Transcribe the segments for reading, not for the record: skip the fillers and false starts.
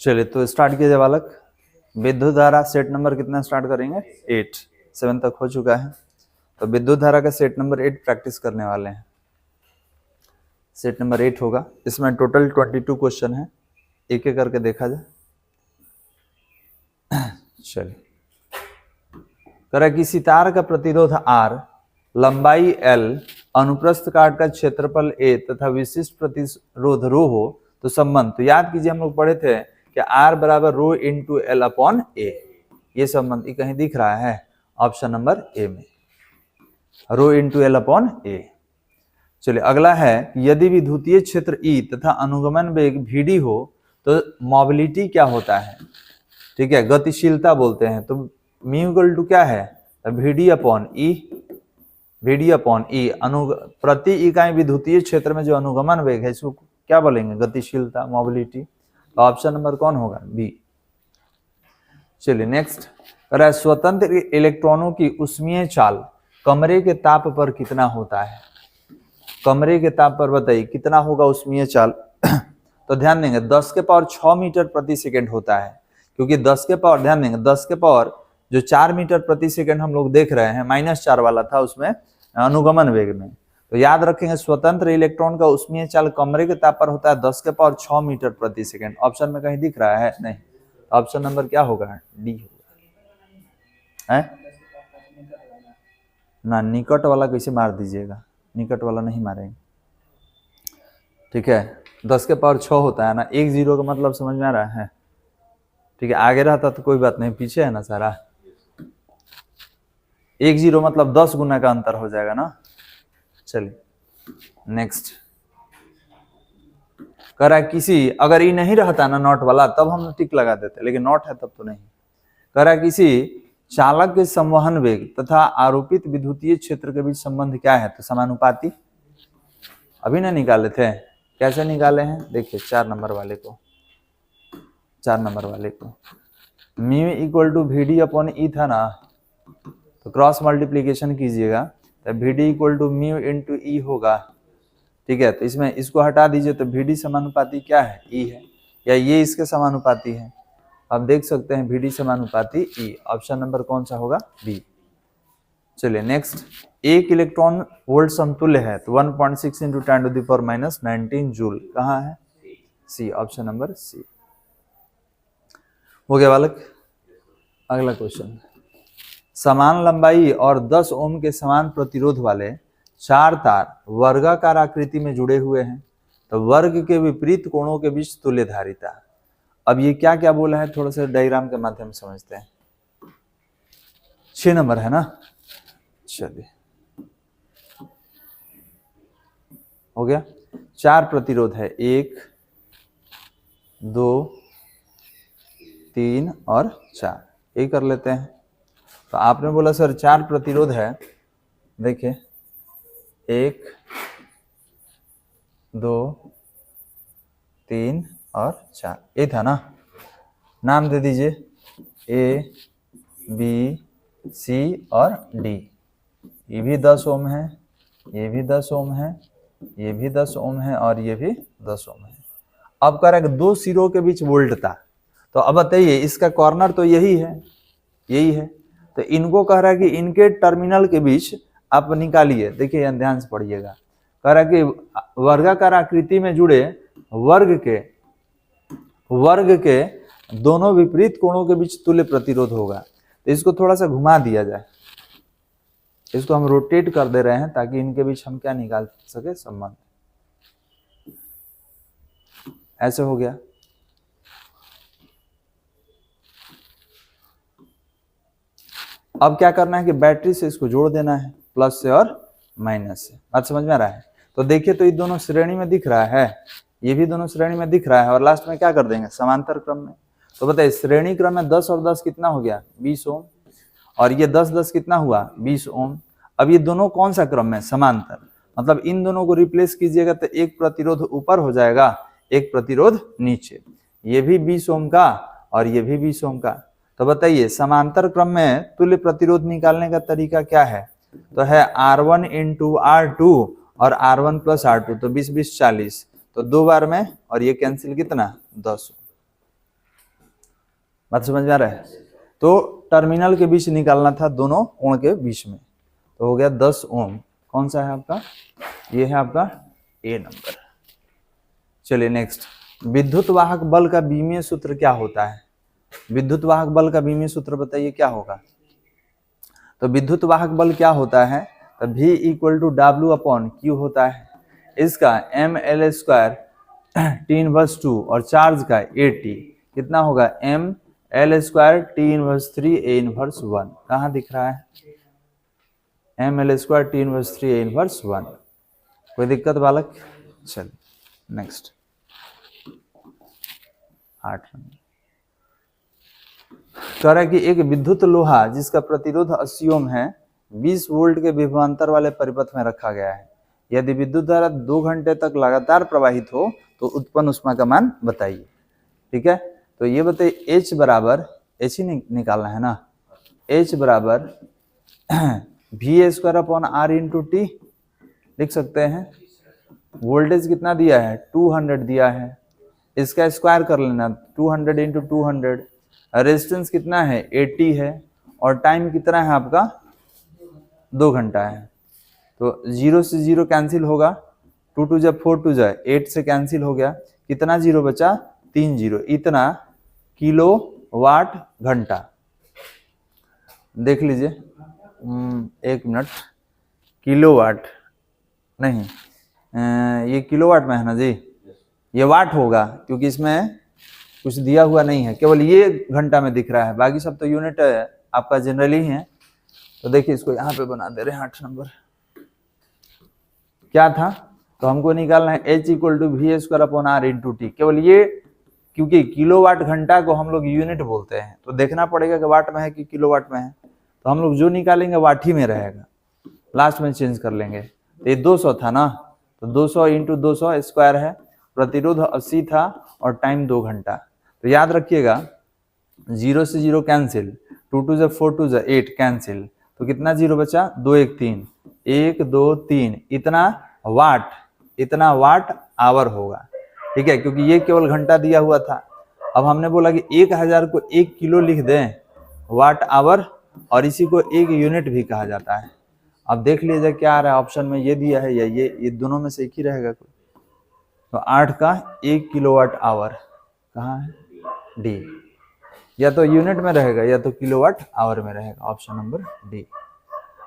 चलिए तो स्टार्ट कीजिए बालक। विद्युत धारा सेट नंबर कितना स्टार्ट करेंगे? 8। 7 तक हो चुका है, तो विद्युत धारा का सेट नंबर 8 प्रैक्टिस करने वाले हैं। सेट नंबर 8 होगा, इसमें टोटल 22 क्वेश्चन है, एक एक करके देखा जाए। चलिए, करा कि सितार का प्रतिरोध R, लंबाई L, अनुप्रस्थ काट का क्षेत्रफल A तथा विशिष्ट प्रतिरोध रो हो तो संबंध। तो याद कीजिए, हम लोग पढ़े थे कि R बराबर rho into L upon A। ये संबंध कहीं दिख रहा है ऑप्शन नंबर ए में, rho into L upon A। चलिए, अगला है यदि विद्युतीय क्षेत्र E तथा अनुगमन वेग Vd हो तो मोबिलिटी क्या होता है? ठीक है, गतिशीलता बोलते हैं। तो म्यू इक्वल टू क्या है? Vd upon E। Vd upon E प्रति इकाई विद्युतीय क्षेत्र में जो अनुगमन वेग है इसको क्या बोलेंगे? गतिशीलता, मोबिलिटी। तो ऑप्शन नंबर कौन होगा? बी। चलिए नेक्स्ट, स्वतंत्र इलेक्ट्रॉनों की ऊष्मीय चाल कमरे के ताप पर कितना होता है? कमरे के ताप पर बताइए कितना होगा ऊष्मीय चाल? तो ध्यान देंगे 10 के पावर 6 मीटर प्रति सेकंड होता है, क्योंकि 10 के पावर, ध्यान देंगे 10 के पावर जो 4 मीटर प्रति सेकंड हम लोग देख रहे हैं, -4 वाला था उसमें अनुगमन वेग में। तो याद रखेंगे स्वतंत्र इलेक्ट्रॉन का ऊष्मीय चाल कमरे के ताप पर होता है 10 के पावर 6 मीटर प्रति सेकंड। ऑप्शन में कहीं दिख रहा है? नहीं। ऑप्शन नंबर क्या होगा? डी होगा। है ना, निकट वाला कैसे मार दीजिएगा, निकट वाला नहीं मारेंगे। ठीक है, 10 के पावर 6 होता है ना, 1 0 का मतलब समझ में आ रहा है? ठीक है, आगे रहता तो कोई बात नहीं, पीछे है ना सारा। 1 0 मतलब 10 गुना का अंतर हो जाएगा ना। चलिए नेक्स्ट, करा किसी, अगर ये नहीं रहता ना नॉट वाला तब हम टिक लगा देते, लेकिन नॉट है तब तो नहीं। करा किसी चालक के संवहन वेग तथा आरोपित विद्युतीय क्षेत्र के बीच संबंध क्या है? तो समानुपाती। अभी ना निकाले थे, कैसे निकाले हैं देखिए, 4 नंबर वाले को, 4 नंबर वाले को mu equal to Vd upon E था ना, तो क्रॉस मल्टीप्लीकेशन कीजिएगा तो Vd equal to mu into E होगा। ठीक है, तो इसमें इसको हटा दीजिए तो Vd समानुपाती क्या है? E है, या ये इसके समानुपाती है। आप देख सकते हैं Vd समानुपाती E। ऑप्शन नंबर कौन सा होगा? बी। चलिए नेक्स्ट, 1 इलेक्ट्रॉन वोल्ट समतुल्य है तो 1.6 इंटू 10⁻⁹ जूल कहाँ है? सी। ऑप्शन नंबर सी हो गया बालक। अगला क्वेश्चन, समान लंबाई और 10 ओम के समान प्रतिरोध वाले 4 तार वर्गाकार आकृति में जुड़े हुए हैं, तो वर्ग के विपरीत कोणों के बीच तुल्य धारिता। अब ये क्या क्या बोला है, थोड़ा सा डायग्राम के माध्यम से समझते हैं। 6 नंबर है ना। चलिए, हो गया। 4 प्रतिरोध है, 1 2 3 और 4, यही कर लेते हैं। तो आपने बोला सर 4 प्रतिरोध है, देखिए 1 2 3 और 4, ये था ना। नाम दे दीजिए ए बी सी और डी। ये भी 10 ओम है, ये भी 10 ओम है, ये भी 10 ओम है और ये भी 10 ओम है। अब कह रहा है कि 2 सिरों के बीच वोल्ट था, तो अब बताइए इसका कॉर्नर तो यही है, यही है, तो इनको कह रहा है कि इनके टर्मिनल के बीच आप निकालिए। देखिए ध्यान से पढ़िएगा, कह रहा है कि वर्गाकार आकृति में जुड़े वर्ग के दोनों विपरीत कोणों के बीच तुल्य प्रतिरोध होगा। तो इसको थोड़ा सा घुमा दिया जाए, इसको हम रोटेट कर दे रहे हैं ताकि इनके बीच हम क्या निकाल सके? संबंध। ऐसे हो गया। अब क्या करना है कि बैटरी से इसको जोड़ देना है, प्लस से और माइनस से। बात समझ में आ रहा है? तो देखिए, तो ये दोनों श्रेणी में दिख रहा है, ये भी दोनों श्रेणी में दिख रहा है, और लास्ट में क्या कर देंगे? समांतर क्रम में। तो बताइए श्रेणी क्रम में 10 और 10 कितना हो गया? 20 ओम, और ये 10 10 कितना हुआ? 20 ओम। अब ये दोनों कौन सा क्रम में? समांतर। मतलब इन दोनों को रिप्लेस कीजिएगा तो एक प्रतिरोध ऊपर हो जाएगा, एक प्रतिरोध नीचे। ये भी 20 ओम का और ये भी 20 ओम का। तो बताइए समांतर क्रम में तुल्य प्रतिरोध निकालने का तरीका क्या है? तो है R1 इंटू R2 और R1 प्लस R2, तो 20 20 40, तो 2 बार में, और ये कैंसिल कितना? 10। बात समझ में आ रहा है? तो टर्मिनल के बीच निकालना था, दोनों कोण के बीच में, तो हो गया 10 ओम। कौन सा है आपका? ये है आपका ए नंबर। चलिए नेक्स्ट, विद्युत वाहक बल का बीमीय सूत्र क्या होता है? विद्युत वाहक बल का बीमीय सूत्र बताइए क्या होगा? तो विद्युत वाहक बल क्या होता है? तो V equal to W upon Q होता है। इसका mL² T इनवर्स 2 और चार्ज का AT कितना होगा? mL² T inverse 3 A inverse 1। कहाँ दिख रहा है? mL² T inverse 3 A inverse 1। कोई दिक्कत बालक? चल नेक्स्ट 8 नंबर कह रहा है कि एक विद्युत लोहा जिसका प्रतिरोध 80 ओम है 20 वोल्ट के विभवांतर वाले परिपथ में रखा गया है। यदि विद्युत धारा 2 घंटे तक लगातार प्रवाहित हो तो उत्पन्न ऊष्मा का मान बताइए। ठीक है, तो ये बताइए H बराबर, H ही निकालना है ना, H बराबर V² upon R into T लिख सकते हैं। वोल्टेज कितना दिया है? 200 दिया है, इसका स्क्वायर कर लेना, 200 इंटू 200। रेजिस्टेंस कितना है? 80 है, और टाइम कितना है आपका? 2 घंटा है। तो 0 से 0 कैंसिल होगा, 2 2 जा 4 2 जा 8 से कैंसिल हो गया, कितना जीरो बचा? 3 जीरो। इतना किलो वाट घंटा। देख लीजिए, 1 मिनट, किलोवाट नहीं, ये किलोवाट में है ना जी, ये वाट होगा क्योंकि इसमें कुछ दिया हुआ नहीं है, केवल ये घंटा में दिख रहा है, बाकी सब तो यूनिट आपका जनरली ही है। तो देखिए इसको यहाँ पे बना दे रहे हैं 8 नंबर। क्या था? तो हमको निकालना है H equal to V² upon R into T. केवल ये, क्योंकि किलोवाट घंटा को हम लोग यूनिट बोलते हैं तो देखना पड़ेगा कि वाट में है कि किलोवाट में है। तो हम लोग जो निकालेंगे वाट ही में रहेगा, लास्ट में चेंज कर लेंगे। तो ये 200 था ना, तो 200 इंटू 200 स्क्वायर है, प्रतिरोध 80 था और टाइम 2 घंटा। तो याद रखिएगा 0 से 0 कैंसिल, 2 2 जा 4 2 जा 8 कैंसिल, तो कितना जीरो बचा? 2 1 3, 1 2 3, इतना वाट आवर होगा। ठीक है, क्योंकि ये केवल घंटा दिया हुआ था। अब हमने बोला कि 1000 को 1 किलो लिख दें वाट आवर, और इसी को 1 यूनिट भी कहा जाता है। अब देख लीजिए क्या आ रहा है ऑप्शन में, ये दिया है या ये दोनों में से एक ही रहेगा कोई। तो 8 का 1 किलोवाट आवर कहाँ है? डी। या तो यूनिट में रहेगा या तो किलोवाट आवर में रहेगा, ऑप्शन नंबर डी।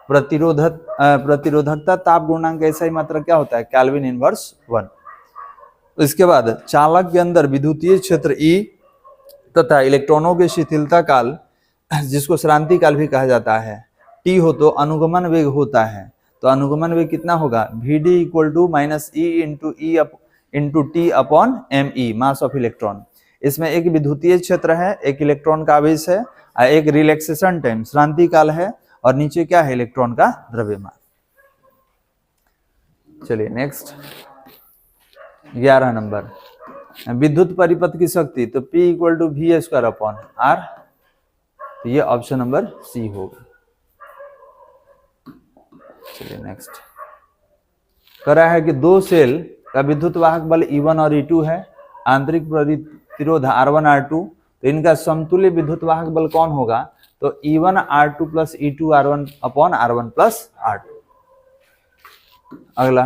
प्रतिरोधकता ताप गुणांक ऐसा मात्रा क्या होता है? Kelvin inverse 1। इसके बाद चालक के अंदर विद्युतीय क्षेत्र E तथा इलेक्ट्रॉनों के शिथिलता काल, जिसको श्रांति काल भी कहा जाता है, T हो तो अनुगमन वेग होता है। तो अनुगमन वेग कितना होगा? VD equal to minus E into T upon ME, mass of electron. इसमें एक विद्युतीय क्षेत्र है, एक इलेक्ट्रॉन का आवेश है, एक रिलैक्सेशन टाइम श्रांति काल है, और नीचे क्या है? इलेक्ट्रॉन का द्रव्यमान। चलिए नेक्स्ट 11 नंबर, विद्युत परिपथ की शक्ति, तो P equal to V² upon R। तो ये ऑप्शन नंबर सी होगा। चलिए नेक्स्ट, कह रहा है कि 2 सेल का विद्युत वाहक बल E1 और E2 है, आंतरिक प्रतिरोध R1 R2, तो इनका समतुल्य विद्युत वाहक बल कौन होगा? तो E1 R2 plus E2 R1 upon R1 plus R2। अगला,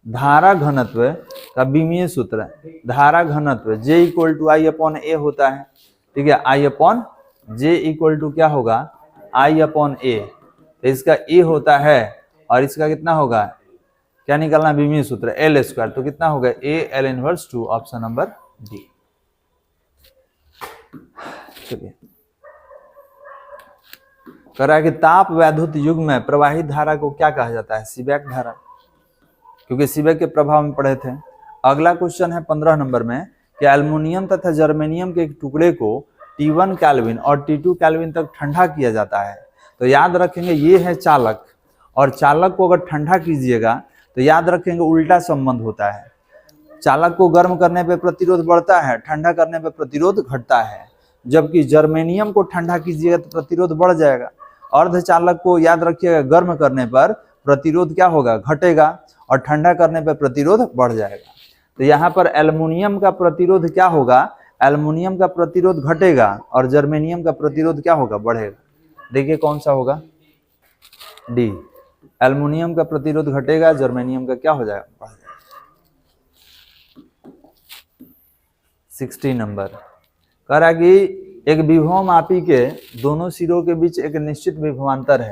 धारा घनत्व का बीमीय सूत्र, धारा घनत्व J equal to I upon A होता है। ठीक है, I upon J equal to क्या होगा? I upon A। तो इसका A होता है और इसका कितना होगा? क्या निकालना? बीमीय सूत्र L²। तो कितना होगा? A L inverse 2, option number D. चलिए, कह रहा है कि ताप वैद्युत युग में प्रवाहित धारा को क्या कहा जाता है? सीबेक धारा, क्योंकि सीबेक के प्रभाव में पढ़े थे। अगला क्वेश्चन है 15 नंबर में कि एल्युमिनियम तथा जर्मेनियम के एक टुकड़े को T1 केल्विन और T2 केल्विन तक ठंडा किया जाता है। तो याद रखेंगे ये है चालक, और चालक को अगर ठंडा कीजिएगा तो याद रखेंगे उल्टा संबंध होता है। चालक को गर्म करने पे प्रतिरोध बढ़ता है, ठंडा करने पे प्रतिरोध घटता है। जबकि जर्मेनियम को ठंडा कीजिएगा तो प्रतिरोध बढ़ जाएगा। अर्धचालक को याद रखिएगा गर्म करने पर प्रतिरोध क्या होगा? घटेगा, और ठंडा करने पर प्रतिरोध बढ़ जाएगा। तो यहाँ पर एल्युमिनियम का प्रतिरोध क्या होगा? एल्युमिनियम का प्रतिरोध घटेगा और जर्मेनियम का प्रतिरोध क्या होगा, बढ़ेगा। देखिए कौन सा होगा, डी। एल्युमिनियम का प्रतिरोध घटेगा, जर्मेनियम का क्या हो जाएगा, बढ़ जाएगा। 60 नंबर कह रहा कि एक विभवमापी के दोनों सिरों के बीच एक निश्चित विभवांतर है।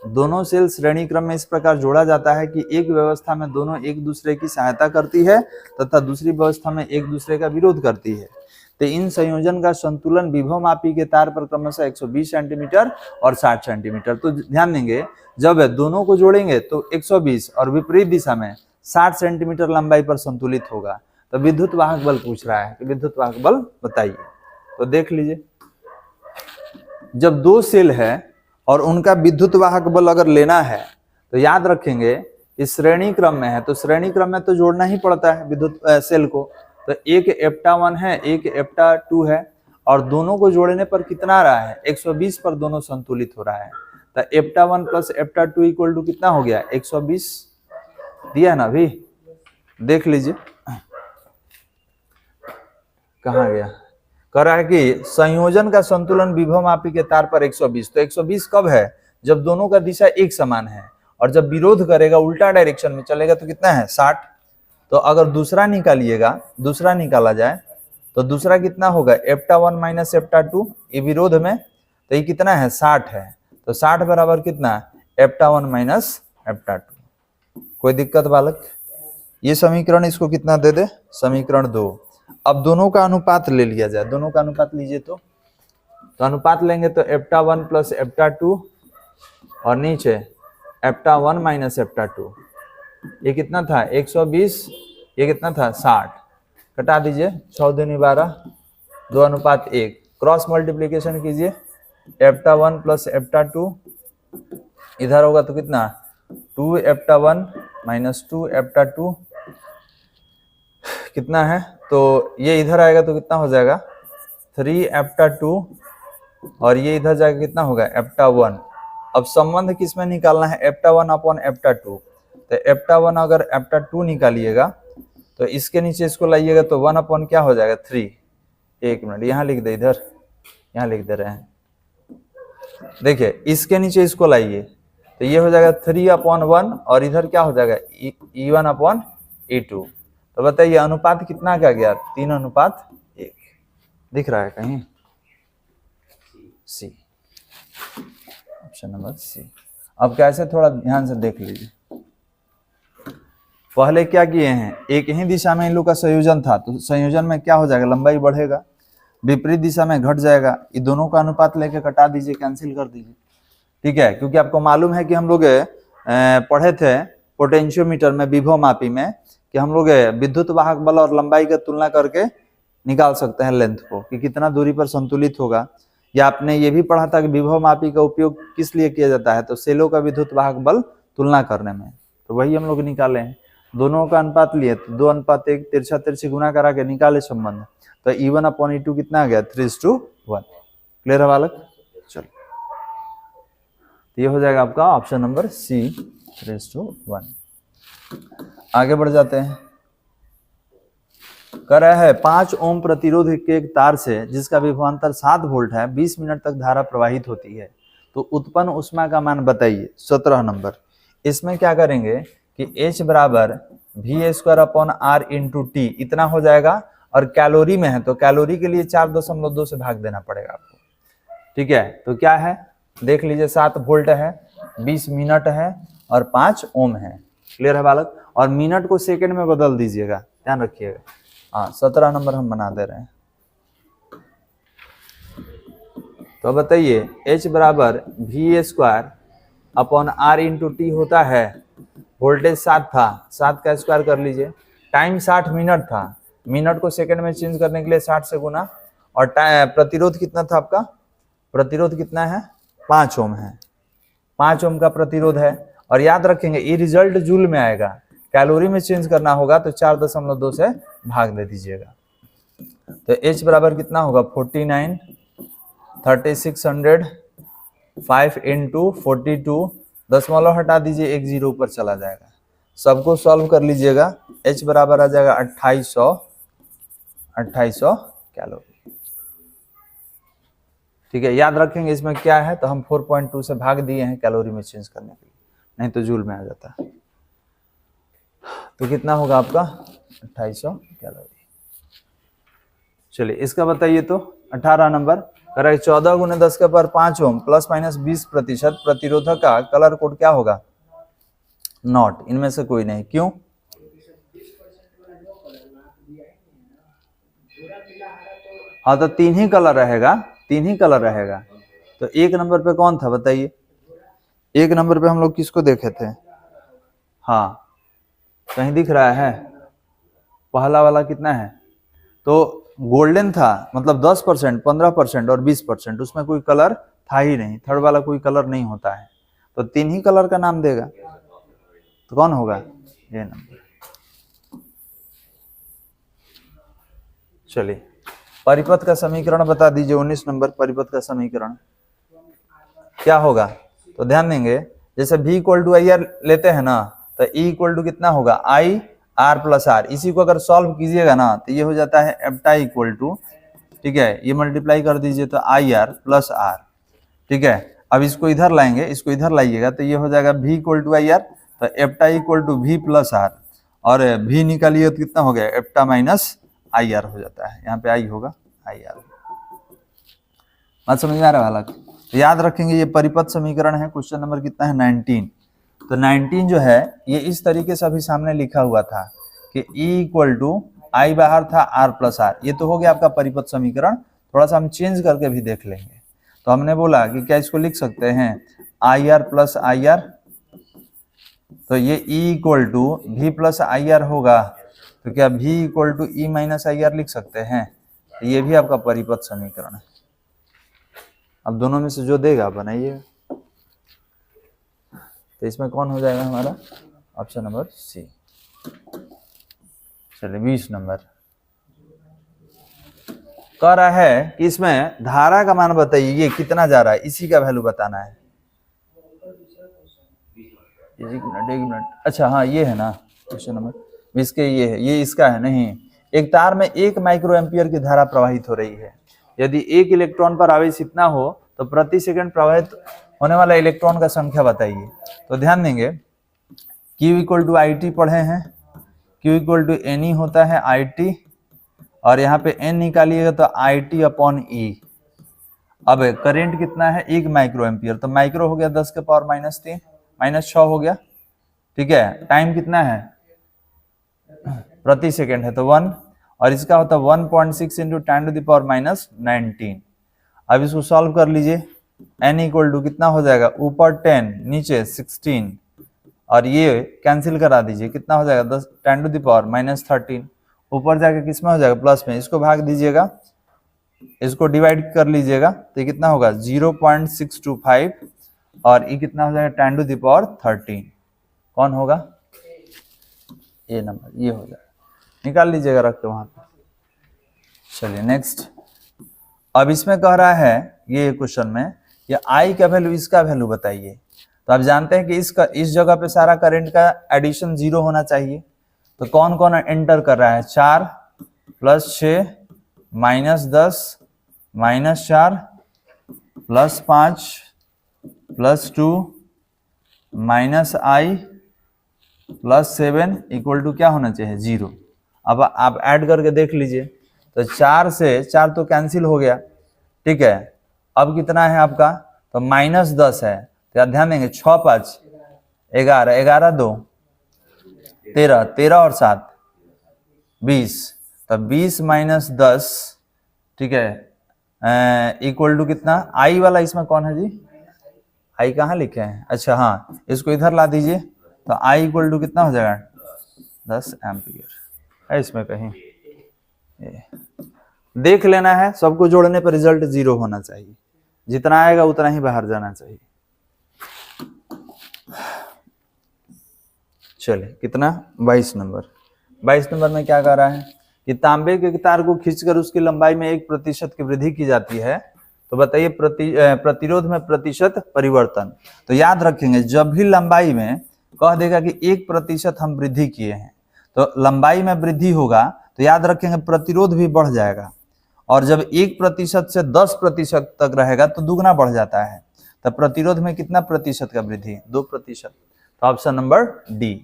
दोनों सेल श्रेणी क्रम में इस प्रकार जोड़ा जाता है कि एक व्यवस्था में दोनों एक दूसरे की सहायता करती है तथा दूसरी व्यवस्था में एक दूसरे का विरोध करती है। तो इन संयोजन का संतुलन विभवमापी के तार पर क्रमशः 120 सेंटीमीटर और 60 सेंटीमीटर। तो ध्यान देंगे, जब दोनों को जोड़ेंगे तो 120 और विपरीत दिशा में 60 सेंटीमीटर लंबाई पर संतुलित होगा। तो विद्युत वाहक बल पूछ रहा है कि विद्युत वाहक बल बताइए। तो देख लीजिए, जब दो सेल है और उनका विद्युत वाहक बल अगर लेना है तो याद रखेंगे इस श्रेणी क्रम में है, तो श्रेणी क्रम में तो जोड़ना ही पड़ता है विद्युत सेल को। तो एक एप्टा 1 है, एक एप्टा 2 है, और दोनों को जोड़ने पर कितना आ रहा है, 120 पर दोनों संतुलित हो रहा है। तो एप्टा 1 प्लस एप्टा 2 इक्वल टू कितना हो गया, 120 दिया ना अभी, देख लीजिए कहाँ गया। कह रहा है कि संयोजन का संतुलन विभवमापी के तार पर 120। तो 120 कब है, जब दोनों का दिशा एक समान है, और जब विरोध करेगा उल्टा डायरेक्शन में चलेगा तो कितना है, 60। तो अगर दूसरा निकालिएगा, दूसरा निकाला जाए तो दूसरा कितना होगा, एप्टा 1 माइनस एप्टा 2, ये विरोध में, तो ये कितना है, 60 है। तो 60 बराबर कितना, एप्टा 1 माइनस एप्टा 2। कोई दिक्कत बालक, ये समीकरण इसको कितना दे दे, समीकरण 2। अब दोनों का अनुपात ले लिया जाए, दोनों का अनुपात लीजिए तो अनुपात लेंगे तो एप्टा 1 प्लस एप्टा 2 और नीचे एप्टा 1 माइनस एप्टा 2, ये कितना था 120, ये कितना था 60, कटा दीजिए 6 दूनी 12, 2:1, क्रॉस मल्टीप्लीकेशन कीजिए, एप्टा 1 प्लस एप्टा 2 इधर होगा तो कितना 2 एप्टा 1 माइनस 2 एप्टा 2 कितना है, तो ये इधर आएगा तो कितना हो जाएगा 3 एप्टा 2 और ये इधर जाएगा कितना होगा एप्टा 1। अब संबंध किसमें निकालना है, एप्टा 1 अपॉन एप्टा 2। तो एप्टा 1 अगर एप्टा 2 निकालिएगा तो इसके नीचे इसको लाइएगा तो 1 अपॉन क्या हो जाएगा 3। एक मिनट यहाँ लिख दे, इधर यहाँ लिख दे रहे हैं, देखिए इसके नीचे इसको लाइए तो ये हो जाएगा 3 अपॉन 1 और इधर क्या हो जाएगा E1 अपॉन E2। तो बताइए अनुपात कितना का गया, 3:1 दिख रहा है कहीं, सी, ऑप्शन नंबर सी। अब कैसे थोड़ा ध्यान से देख लीजिए, पहले क्या किए हैं, एक ही दिशा में इन लोग का संयोजन था, तो संयोजन में क्या हो जाएगा, लंबाई बढ़ेगा, विपरीत दिशा में घट जाएगा। ये दोनों का अनुपात लेके कटा दीजिए, कैंसिल कर दीजिए, ठीक है। क्योंकि आपको मालूम है कि हम लोग पढ़े थे पोटेंशियोमीटर में, विभवमापी में, कि हम लोग विद्युत वाहक बल और लंबाई का तुलना करके निकाल सकते हैं लेंथ को, कि कितना दूरी पर संतुलित होगा। या आपने ये भी पढ़ा था कि विभवमापी का उपयोग किस लिए किया जाता है, तो सेलों का विद्युत वाहक बल तुलना करने में, तो वही हम लोग निकाले हैं। दोनों का अनुपात लिए तो 2:1, तिरछा तिरछी गुना करा के निकाले संबंध, तो E1 अपॉन E2 कितना आ गया 3:1। क्लियर है बालक, चलो ये हो जाएगा आपका ऑप्शन नंबर सी 3:1। आगे बढ़ जाते हैं, कह रहा है 5 ओम प्रतिरोध के एक तार से जिसका विभवांतर 7 वोल्ट है 20 मिनट तक धारा प्रवाहित होती है, तो उत्पन्न ऊष्मा का मान बताइए। 17 नंबर, इसमें क्या करेंगे कि H बराबर V² upon R into T इतना हो जाएगा, और कैलोरी में है तो कैलोरी के लिए 4.2 से भाग देना पड़ेगा आपको, ठीक है। तो क्या है देख लीजिए, 7 वोल्ट है, 20 मिनट है और 5 ओम है। क्लियर है बालक, और मिनट को सेकंड में बदल दीजिएगा, ध्यान रखिएगा। हाँ 17 नंबर हम बना दे रहे हैं। तो बताइए H बराबर V² upon R into T होता है, वोल्टेज 7 था, 7 का स्क्वायर कर लीजिए, टाइम 60 मिनट था, मिनट को सेकंड में चेंज करने के लिए 60 से गुना, और प्रतिरोध कितना था आपका, प्रतिरोध कितना है 5 ओम है, 5 ओम का प्रतिरोध है। और याद रखेंगे ये रिजल्ट जूल में आएगा, कैलोरी में चेंज करना होगा तो 4.2 से भाग दे दीजिएगा। तो H बराबर कितना होगा 49, 3600, 5 इंटू 42, दशमलव हटा दीजिए, 1 0 ऊपर चला जाएगा। सबको सॉल्व कर लीजिएगा, H बराबर आ जाएगा 2800 कैलोरी। ठीक है, याद रखेंगे इसमें क्या है, तो हम 4.2 से भाग दिए हैं कैलोरी में चेंज करने के लिए, नहीं तो जूल में आ जाता। तो कितना होगा आपका 2800 कैलोरी। चलिए इसका बताइए। तो 18 नंबर कह रहा है 14 गुने 10 के पावर 5 ओम प्लस माइनस 20% प्रतिरोधक का कलर कोड क्या होगा? नॉट, इनमें से कोई नहीं। क्यों? हाँ तो तीन ही कलर रहेगा, तीन ही कलर रहेगा। तो एक नंबर पे कौन था बताइए? एक नंबर पे हम लोग किसको देखे थे? हाँ कहीं दिख रहा है? पहला वाला कितना है? तो गोल्डन था, मतलब 10%, 15% और 20%, उसमें कोई कलर था ही नहीं। थर्ड वाला कोई कलर नहीं होता है, तो तीन ही कलर का नाम देगा। तो कौन होगा? ये नंबर। चलिए परिपथ का समीकरण बता दीजिए। 19 नंबर परिपथ का समीकरण क्या होगा? तो ध्यान देंगे, जैसे v equal to I R लेते हैं ना, तो e इक्वल टू कितना होगा? I R plus R. इसी को अगर सॉल्व कीजिएगा ना तो ये हो जाता है एप्टा इक्वल टू, ठीक है, ये मल्टीप्लाई कर दीजिए तो आई आर प्लस आर। ठीक है, अब इसको इधर लाएंगे, इसको इधर लाइएगा तो ये हो जाएगा v equal to I R, तो एप्टा इक्वल टू v प्लस आर, और v निकालिए तो कितना हो गया? एप्टा माइनस आई आर हो जाता है। यहाँ पे आई होगा आई आर। बात समझ में आ रहा है हालांकि? तो याद रखेंगे ये परिपथ समीकरण है। क्वेश्चन नंबर कितना है? 19। तो 19 जो है ये इस तरीके से अभी सामने लिखा हुआ था कि E इक्वल टू आई बाहर था R प्लस आर। ये तो हो गया आपका परिपथ समीकरण। थोड़ा सा हम चेंज करके भी देख लेंगे। तो हमने बोला कि क्या इसको लिख सकते हैं I R plus I R, तो ये E equal to V plus I R होगा। तो क्या V equal to E minus I R लिख सकते हैं? तो ये भी आपका परिपथ समीकरण है। अब दोनों में से जो देगा बनाइए। तो इसमें कौन हो जाएगा हमारा? Option number C. चलिए 20 नंबर कह रहा है कि इसमें धारा का मान बताइए, ये कितना जा रहा है, इसी का वैल्यू बताना है। एक मिनट। अच्छा हाँ ये है ना क्वेश्चन नंबर 20 के, ये है, ये इसका है। नहीं, एक तार में 1 माइक्रो एम्पियर की धारा प्रवाहित हो रही है। यदि एक इलेक्ट्रॉन पर आवेश इतना हो तो प्रति सेकंड प्रवाहित होने वाला इलेक्ट्रॉन का संख्या बताइए। तो ध्यान देंगे Q equal to I T पढ़े हैं, Q equal to N E होता है आई टी, और यहाँ पे n निकालिएगा तो आई टी अपॉन ई। अब करंट कितना है? 1 माइक्रो एम्पियर, तो माइक्रो हो गया 10 के पावर माइनस 3, माइनस 6 हो गया। ठीक है, टाइम कितना है? प्रति सेकंड है तो 1, और इसका होता है 1.6 into 10 to the power minus 19। अब इसको सॉल्व कर लीजिए। n इक्वल टू कितना हो जाएगा? ऊपर 10 नीचे 16, और ये कैंसिल करा दीजिए, कितना हो जाएगा? 10 टू द पावर माइनस 13। ऊपर जाके किस में हो जाएगा? प्लस में। इसको भाग दीजिएगा, इसको डिवाइड कर लीजिएगा तो ये कितना होगा? 0.625, और ये कितना हो जाएगा? 10 टू द पावर 13। कौन होगा? ये नंबर, ये हो जाएगा। निकाल लीजिएगा रख के वहां पे। चलिए नेक्स्ट। अब इसमें कह रहा है ये क्वेश्चन में ये आई का वैल्यू, इसका वैल्यू बताइए। तो आप जानते हैं कि इस जगह पे सारा करंट का एडिशन 0 होना चाहिए। तो कौन कौन एंटर कर रहा है? 4 plus 6 minus 10 minus 4 plus 5 plus 2 minus I plus 7 equal to क्या होना चाहिए? 0। अब आप ऐड करके देख लीजिए, तो 4 से 4 तो कैंसिल हो गया। ठीक है, अब कितना है आपका? तो माइनस 10 है। तो आप ध्यान देंगे 6 5 11, 11 2 13, 13 और 7 20, तो 20 माइनस 10, ठीक है, इक्वल टू कितना? आई वाला इसमें कौन है जी? आई कहाँ लिखे हैं? अच्छा हाँ, इसको इधर ला दीजिए तो आई इक्वल टू कितना हो जाएगा? 10 एम्पियर है इसमें कहीं। देख लेना है, सबको जोड़ने पर रिजल्ट 0 होना चाहिए। जितना आएगा उतना ही बाहर जाना चाहिए। चले कितना? 22 नंबर। 22 नंबर में क्या कह रहा है कि तांबे के तार को खींचकर उसकी लंबाई में 1% की वृद्धि की जाती है। तो बताइए प्रतिरोध में प्रतिशत परिवर्तन। तो याद रखेंगे जब भी लंबाई में कह देगा कि 1% हम वृद्धि किए हैं, तो लंबाई में वृद्धि होगा तो याद रखेंगे प्रतिरोध भी बढ़ जाएगा। और जब 1% से 10% तक रहेगा तो दुगना बढ़ जाता है। तो प्रतिरोध में कितना प्रतिशत का वृद्धि? 2%। तो ऑप्शन नंबर डी।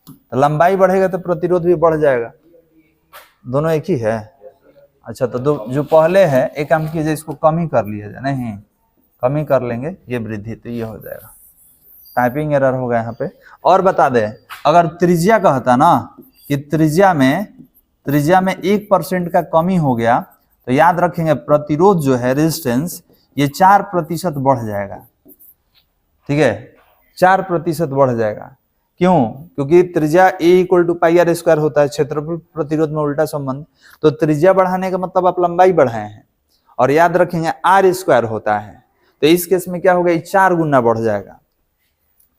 तो लंबाई बढ़ेगा तो प्रतिरोध भी बढ़ जाएगा, दोनों एक ही है। अच्छा, तो जो पहले है, एक काम कीजिए, इसको कम ही कर लिया जाए, नहीं कम ही कर लेंगे, ये वृद्धि, तो ये हो जाएगा। टाइपिंग एरर होगा यहाँ पे। और बता दे, अगर त्रिज्या कहता ना कि त्रिज्या में 1% का कमी हो गया, तो याद रखेंगे प्रतिरोध जो है, रेजिस्टेंस, ये 4% बढ़ जाएगा। ठीक है, 4% बढ़ जाएगा। क्यों? क्योंकि त्रिज्या A=πr² होता है, क्षेत्रफल प्रतिरोध में उल्टा संबंध। तो त्रिज्या बढ़ाने का मतलब आप लंबाई बढ़ाए हैं, और याद रखेंगे r² होता है, तो इस केस में क्या होगा, 4 गुना बढ़ जाएगा।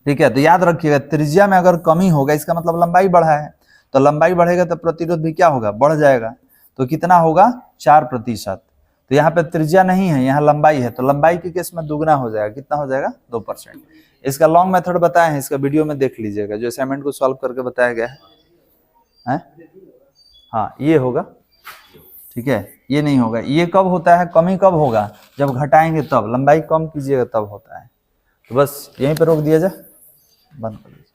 ठीक है, तो याद रखिएगा त्रिज्या में अगर कमी होगा इसका मतलब लंबाई बढ़ा है, तो लंबाई बढ़ेगा तो प्रतिरोध भी क्या होगा, बढ़ जाएगा। तो कितना होगा, 4%। तो यहाँ पे त्रिज्या नहीं है, यहाँ लंबाई है, तो लंबाई के केस में दुगना हो जाएगा। कितना हो जाएगा, 2%। इसका लॉन्ग मेथड बताया है, इसका वीडियो में देख लीजिएगा, जो असाइनमेंट को सॉल्व करके बताया गया है। हाँ, ये होगा। ठीक है, ये नहीं होगा। ये कब होता है, कमी कब होगा, जब घटाएंगे तब, लंबाई कम कीजिएगा तब होता है। तो बस यहीं पर रोक दिया जाए, बंद कर दीजिए।